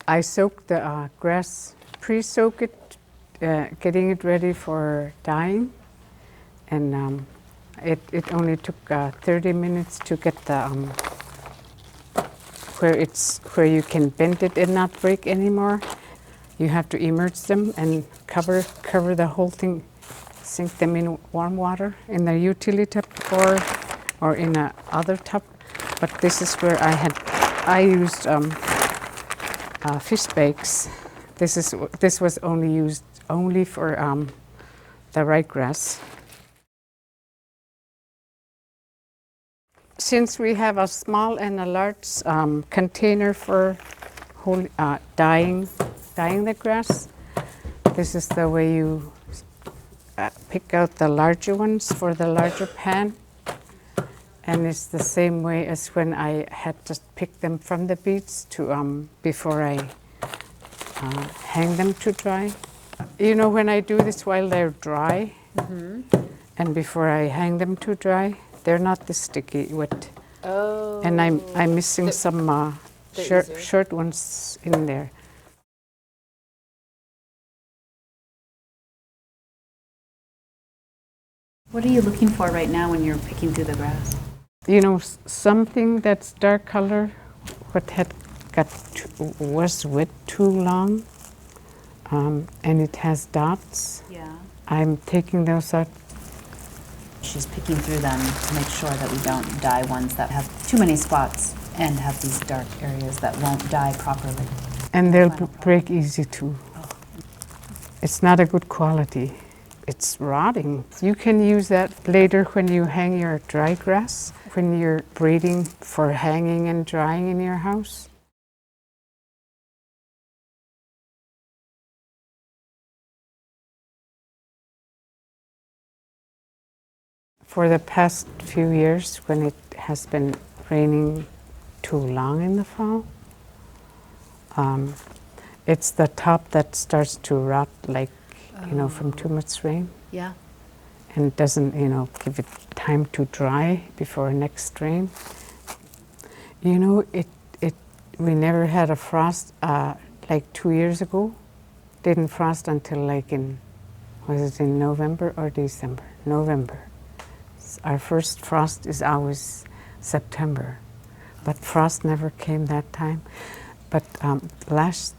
I soak the grass, pre-soak it, getting it ready for dyeing, and it only took 30 minutes to get the where you can bend it and not break anymore. You have to immerse them and cover the whole thing, sink them in warm water in a utility tub or in a other tub. But this is where I used fish bakes. This was only used for the ryegrass. Since we have a small and a large container for dyeing the grass, this is the way you pick out the larger ones for the larger pan. And it's the same way as when I had to pick them from the beads to before I hang them to dry. You know, when I do this while they're dry, and before I hang them to dry, they're not this sticky wet. Oh. And I'm missing some short ones in there. What are you looking for right now when you're picking through the grass? You know, something that's dark color, what was wet too long, and it has dots. Yeah. I'm taking those out. She's picking through them to make sure that we don't dye ones that have too many spots and have these dark areas that won't dye properly. And they'll break easy too. Oh. It's not a good quality. It's rotting. You can use that later when you hang your dry grass, when you're braiding for hanging and drying in your house. For the past few years, when it has been raining too long in the fall, it's the top that starts to rot, like, you know, from too much rain. Yeah. And doesn't, you know, give it time to dry before next rain. You know, we never had a frost like 2 years ago. Didn't frost until like was it in November or December? November. Our first frost is always September, but frost never came that time. But last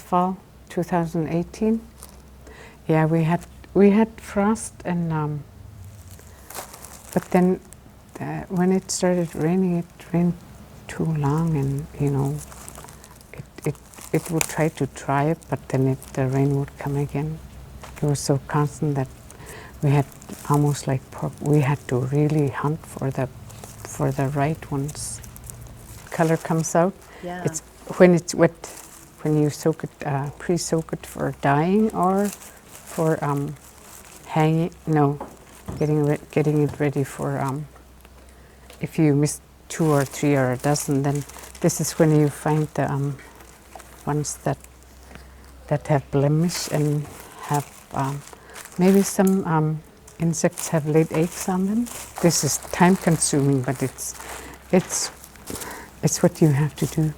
fall, 2018, yeah, we had frost, and but then when it started raining, it rained too long, and you know, it would try to dry it, but then the rain would come again. It was so constant that we had almost like we had to really hunt for the right ones. Color comes out. Yeah. It's when it's wet, when you soak it, pre-soak it for dyeing or for hanging. No, getting it ready for. If you miss 2 or 3 or a dozen, then this is when you find the ones that have blemish and have maybe some insects have laid eggs on them. This is time consuming, but it's what you have to do.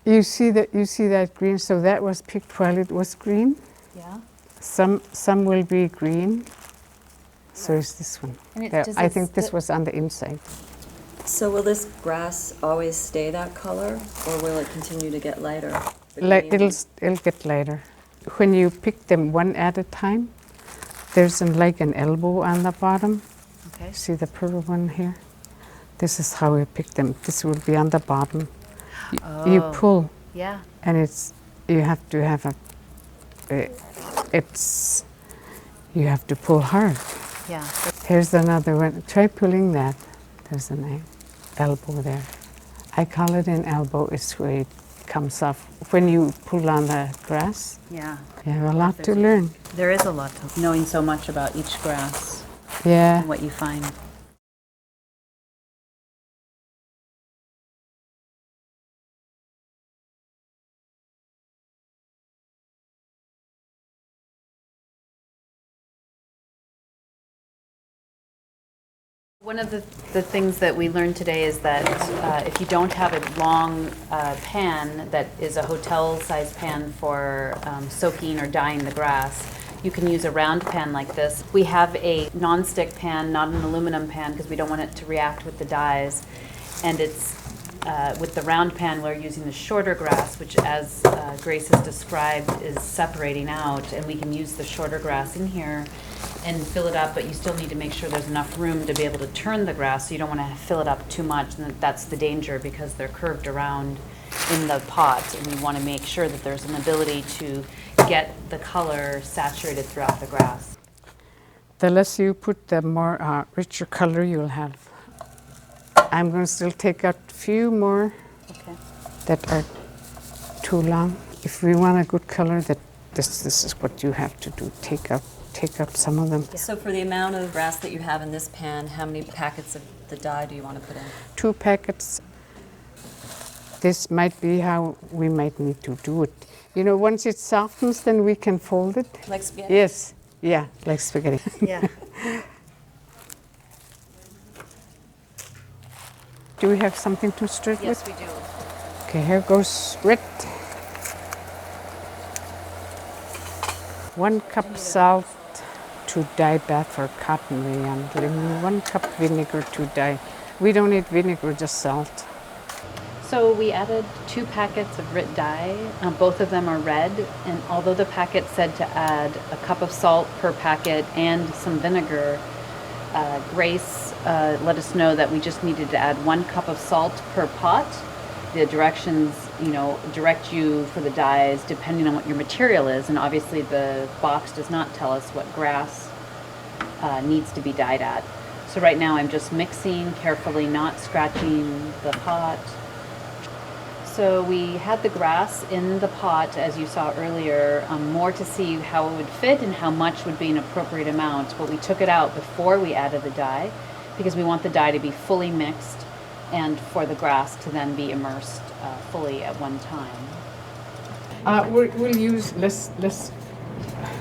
You see that green, so that was picked while it was green. Yeah. Some will be green. So is this one. And I think this was on the inside. So will this grass always stay that color, or will it continue to get lighter? It'll get lighter. When you pick them one at a time, there's like an elbow on the bottom. Okay. See the purple one here? This is how we pick them. This will be on the bottom. You pull, Yeah. and you have to have you have to pull hard. Yeah. Here's another one. Try pulling that. There's an elbow there. I call it an elbow. It's where it comes off when you pull on the grass. Yeah. You have a lot to learn. There is a lot to knowing so much about each grass Yeah. and what you find. One of the things that we learned today is that if you don't have a long pan that is a hotel-sized pan for soaking or dyeing the grass, you can use a round pan like this. We have a non-stick pan, not an aluminum pan, because we don't want it to react with the dyes. And it's with the round pan, we're using the shorter grass, which, as Grace has described, is separating out. And we can use the shorter grass in here and fill it up, but you still need to make sure there's enough room to be able to turn the grass, so you don't want to fill it up too much, and that's the danger because they're curved around in the pot, and you want to make sure that there's an ability to get the color saturated throughout the grass. The less you put, the more richer color you'll have. I'm going to still take out a few more that are too long. If we want a good color, this is what you have to do, take out some of them. So for the amount of grass that you have in this pan, how many packets of the dye do you want to put in? 2 packets. This might be how we might need to do it. You know, once it softens, then we can fold it. Like spaghetti? Yes, yeah, like spaghetti. Yeah. Do we have something to start with? Yes, we do. Okay, here goes red. 1 cup salt to dye bath or cotton yarn. 1 cup vinegar to dye. We don't need vinegar, just salt. So we added 2 packets of RIT dye. Both of them are red, and although the packet said to add a cup of salt per packet and some vinegar, Grace let us know that we just needed to add 1 cup of salt per pot. The directions, direct you for the dyes depending on what your material is, and obviously the box does not tell us what grass needs to be dyed at. So right now I'm just mixing carefully, not scratching the pot. So we had the grass in the pot, as you saw earlier, more to see how it would fit and how much would be an appropriate amount. But we took it out before we added the dye because we want the dye to be fully mixed and for the grass to then be immersed fully at one time. We'll use less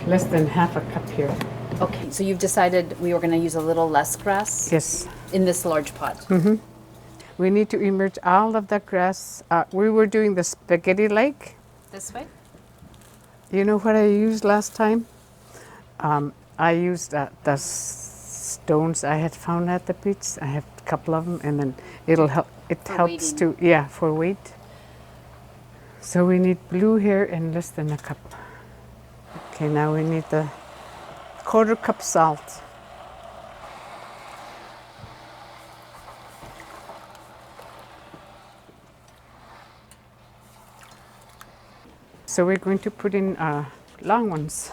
than half a cup here. Okay, so you've decided we were going to use a little less grass? Yes. In this large pot? Mm-hmm. We need to immerse all of the grass. We were doing the spaghetti lake. This way? You know what I used last time? I used the stones I had found at the beach. I have a couple of them, and then it'll help. It for helps weighting. for weight. So we need blue here and less than a cup. Okay, now we need the 1/4 cup salt. So we're going to put in long ones.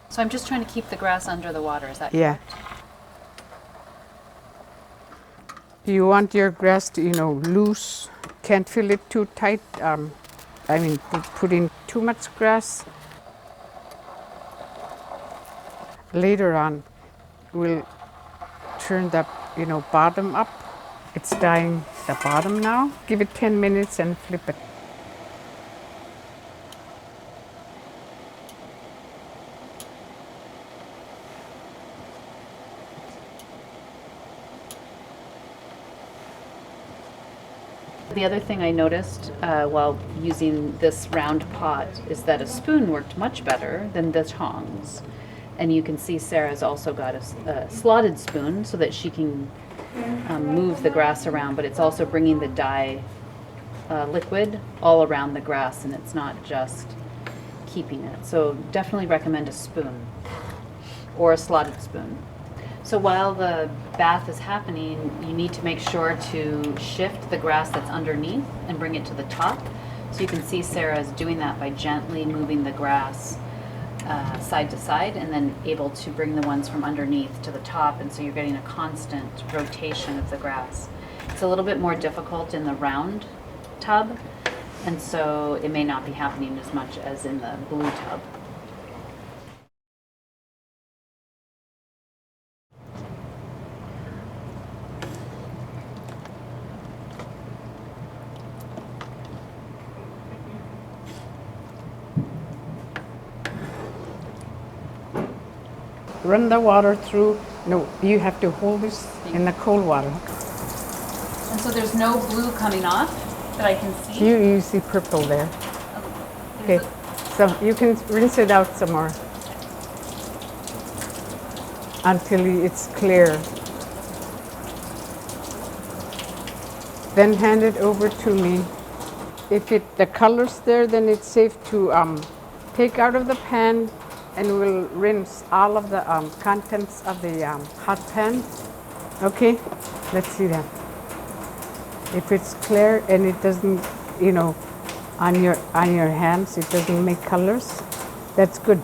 So I'm just trying to keep the grass under the water, is that Yeah. correct? You want your grass to, loose. Can't fill it too tight. Put in too much grass. Later on, we'll turn the, bottom up. It's dyeing the bottom now. Give it 10 minutes and flip it. The other thing I noticed while using this round pot is that a spoon worked much better than the tongs. And you can see Sarah's also got a slotted spoon so that she can move the grass around, but it's also bringing the dye liquid all around the grass, and it's not just keeping it. So definitely recommend a spoon or a slotted spoon. So while the bath is happening, you need to make sure to shift the grass that's underneath and bring it to the top. So you can see Sarah is doing that by gently moving the grass side to side, and then able to bring the ones from underneath to the top, and so you're getting a constant rotation of the grass. It's a little bit more difficult in the round tub, and so it may not be happening as much as in the blue tub. run the water through. No, you have to hold this in the cold water. And so there's no blue coming off that I can see? You see purple there. Okay, so you can rinse it out some more until it's clear. Then hand it over to me. If the color's there, then it's safe to take out of the pan, and we'll rinse all of the contents of the hot pan. Okay, let's see that. If it's clear and it doesn't, on your hands, it doesn't make colors, that's good.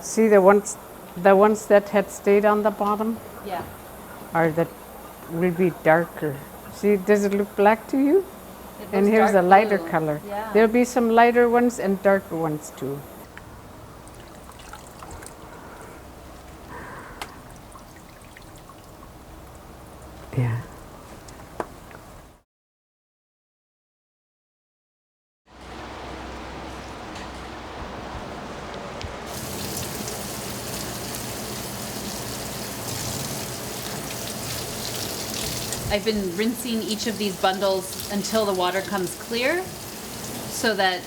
See the ones that had stayed on the bottom, Yeah. or that will be darker. See, does it look black to you? And looks here's a dark lighter blue. color. Yeah. There'll be some lighter ones and darker ones too. Yeah. I've been rinsing each of these bundles until the water comes clear so that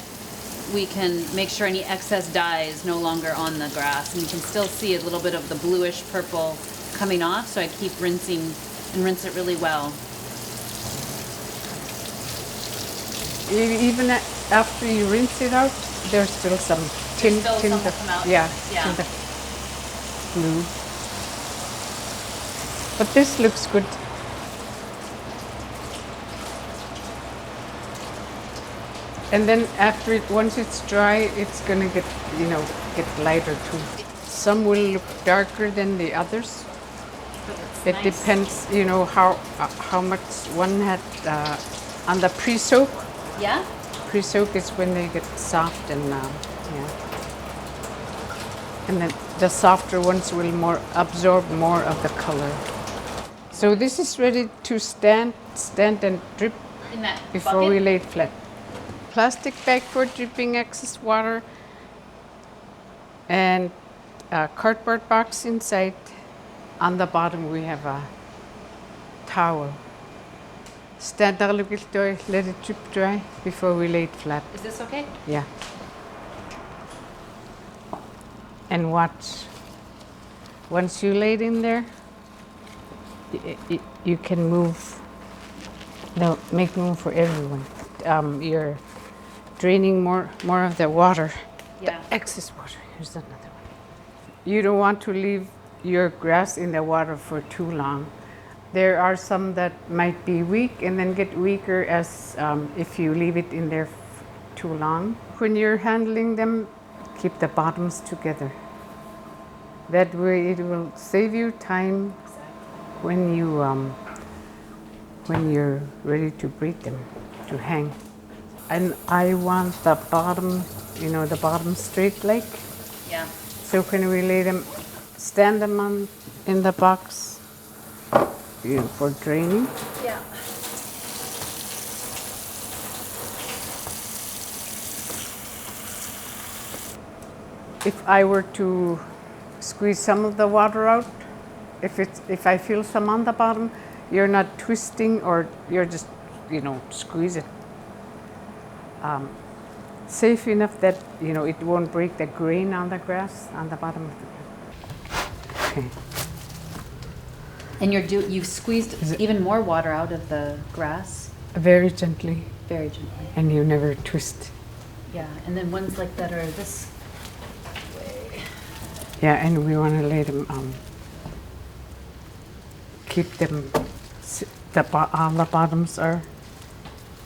we can make sure any excess dye is no longer on the grass. And you can still see a little bit of the bluish purple coming off, so I keep rinsing and rinse it really well. Even after you rinse it out, there's still some tint some will of, come out? yeah, Yeah. tint of blue. But this looks good. And then once it's dry, it's gonna get lighter too. Some will look darker than the others. It Nice. depends, how much one had on the pre-soak. Yeah? Pre-soak is when they get soft and yeah. And then the softer ones will absorb more of the color. So this is ready to stand and drip In that before bucket? we lay it flat. Plastic bag for dripping excess water, and a cardboard box inside. On the bottom we have a towel. Stand a little bit, let it drip dry before we lay it flat. Is this okay? Yeah. And watch. Once you lay it in there, you can make room for everyone. You're draining more of the water, Yeah. the excess water. Here's another one. You don't want to leave your grass in the water for too long. There are some that might be weak and then get weaker as if you leave it in there too long. When you're handling them, keep the bottoms together. That way it will save you time when you're ready to braid them, to hang. And I want the bottom straight like. Yeah. So when we lay them, stand them in the box for draining. Yeah. If I were to squeeze some of the water out, if I feel some on the bottom, you're not twisting, or you're just squeeze it. Safe enough that it won't break the grain on the grass on the bottom of the grass. Okay. And you've squeezed even more water out of the grass? Very gently, Very gently. and you never twist. Yeah, and then ones like that are this way. Yeah, and we want to let them keep them. All the bottoms are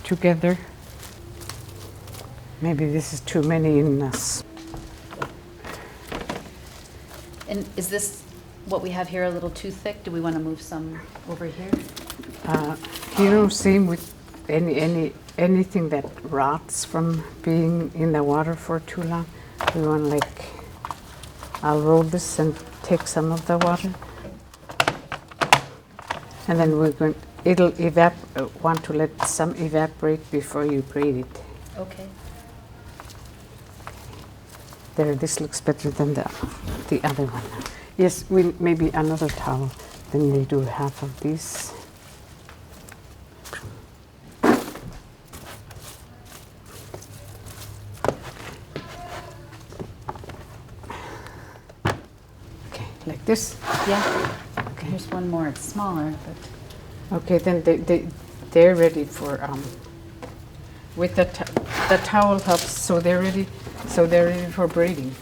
together. Maybe this is too many in this. And is this what we have here a little too thick? Do we want to move some over here? Same with anything that rots from being in the water for too long. We want I'll roll this and take some of the water, and then it'll want to let some evaporate before you braid it. Okay. There, this looks better than the other one. Yes, we maybe another towel. Then we'll do half of these. Okay, like this. Yeah. Okay. Here's one more. It's smaller, but Okay, then they're ready for with the towel helps, so they're ready. So they're ready for braiding.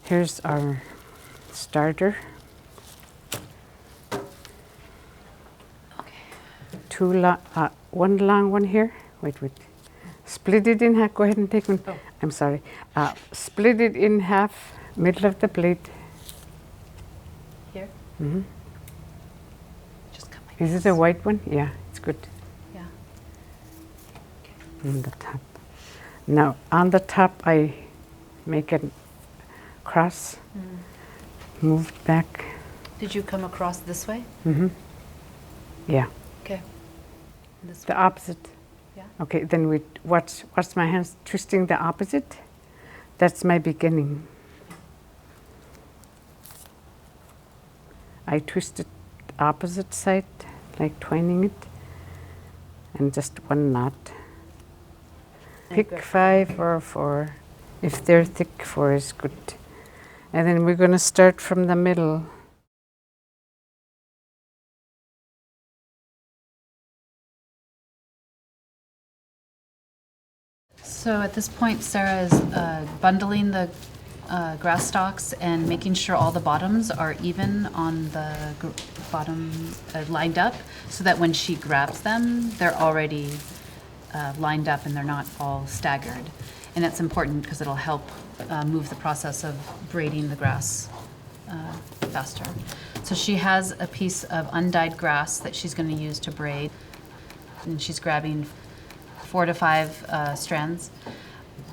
Here's our starter. okay. One long one here. Wait. Split it in half. Go ahead and take one. Oh. I'm sorry. Split it in half, middle of the plate. Here. Mm-hmm. Just cut like Is this. it a white one? Yeah, it's good. Yeah. On the top. Now on the top, I make a cross. Move back. Did you come across this way? Mm-hmm. Yeah, Okay. This the way. opposite. Yeah. Okay, then we watch my hands twisting the opposite. That's my beginning. I twist it opposite side, like twining it, and just one knot. Pick 5 or 4. If they're thick, 4 is good. And then we're going to start from the middle. So at this point, Sarah is bundling the grass stalks and making sure all the bottoms are even on the bottom, lined up, so that when she grabs them, they're already lined up and they're not all staggered. And that's important because it'll help move the process of braiding the grass faster. So she has a piece of undyed grass that she's going to use to braid, and she's grabbing 4 to 5 strands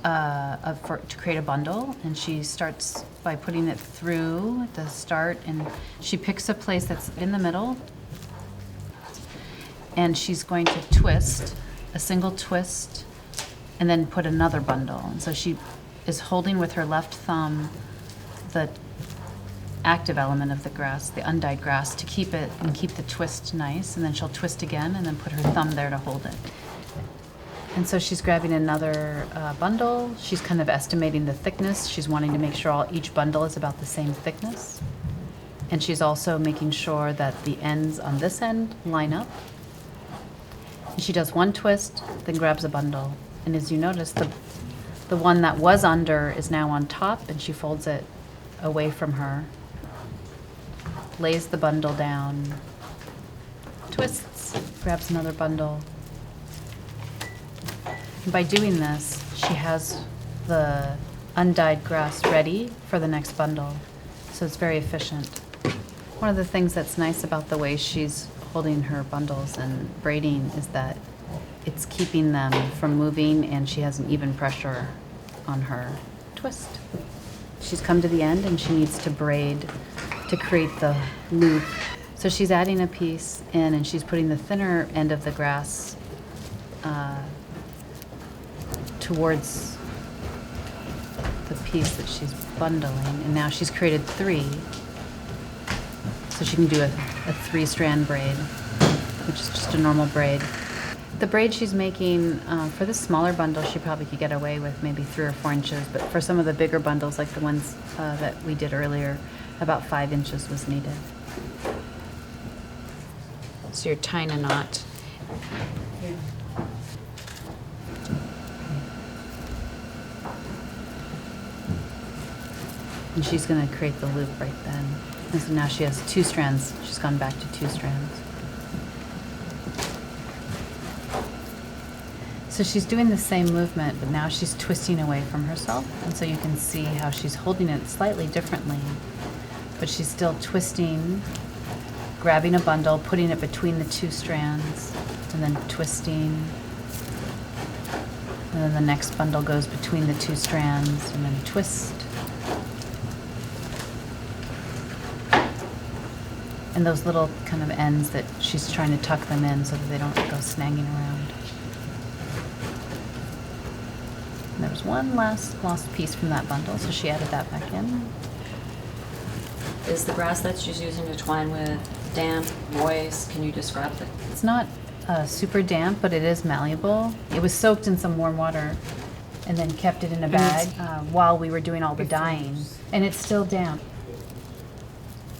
to create a bundle, and she starts by putting it through at the start, and she picks a place that's in the middle, and she's going to twist a single twist and then put another bundle. And so she is holding with her left thumb the active element of the grass, the undyed grass, to keep it and keep the twist nice, and then she'll twist again and then put her thumb there to hold it. And so she's grabbing another bundle. She's kind of estimating the thickness. She's wanting to make sure each bundle is about the same thickness. And she's also making sure that the ends on this end line up. And she does one twist, then grabs a bundle. And as you notice, the one that was under is now on top, and she folds it away from her, lays the bundle down, twists, grabs another bundle. And by doing this, she has the undyed grass ready for the next bundle. So it's very efficient. One of the things that's nice about the way she's holding her bundles and braiding is that it's keeping them from moving, and she has an even pressure on her twist. She's come to the end and she needs to braid to create the loop. So she's adding a piece in, and she's putting the thinner end of the grass towards the piece that she's bundling, and now she's created 3. So she can do a 3-strand braid, which is just a normal braid. The braid she's making, for the smaller bundle, she probably could get away with maybe 3 or 4 inches, but for some of the bigger bundles, like the ones that we did earlier, about 5 inches was needed. So you're tying a knot. And she's going to create the loop right then. And so now she has 2 strands. She's gone back to 2 strands. So she's doing the same movement, but now she's twisting away from herself. And so you can see how she's holding it slightly differently. But she's still twisting, grabbing a bundle, putting it between the 2 strands, and then twisting. And then the next bundle goes between the 2 strands, and then twist. And those little kind of ends that she's trying to tuck them in so that they don't go snagging around. And there was one last lost piece from that bundle, so she added that back in. Is the grass that she's using to twine with damp, moist? Can you describe it? It's not super damp, but it is malleable. It was soaked in some warm water and then kept it in a bag while we were doing all the dyeing. And it's still damp.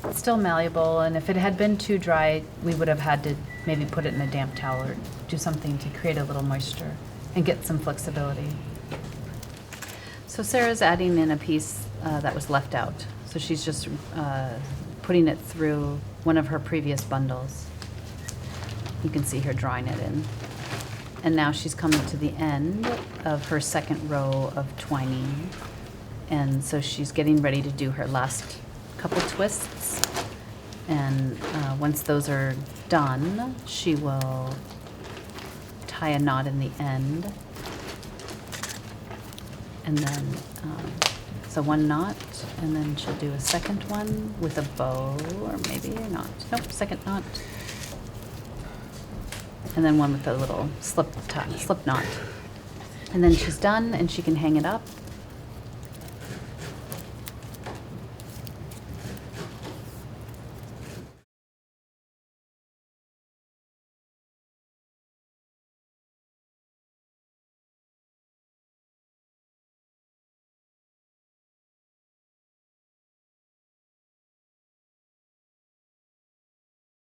It's still malleable, and if it had been too dry, we would have had to maybe put it in a damp towel or do something to create a little moisture and get some flexibility. So Sarah's adding in a piece that was left out. So she's just putting it through one of her previous bundles. You can see her drawing it in. And now she's coming to the end of her second row of twining. And so she's getting ready to do her last couple twists. And once those are done, she will tie a knot in the end. And then, so one knot, and then she'll do a second one with a bow, or maybe not. Nope, second knot. And then one with a little slip knot. And then she's done, and she can hang it up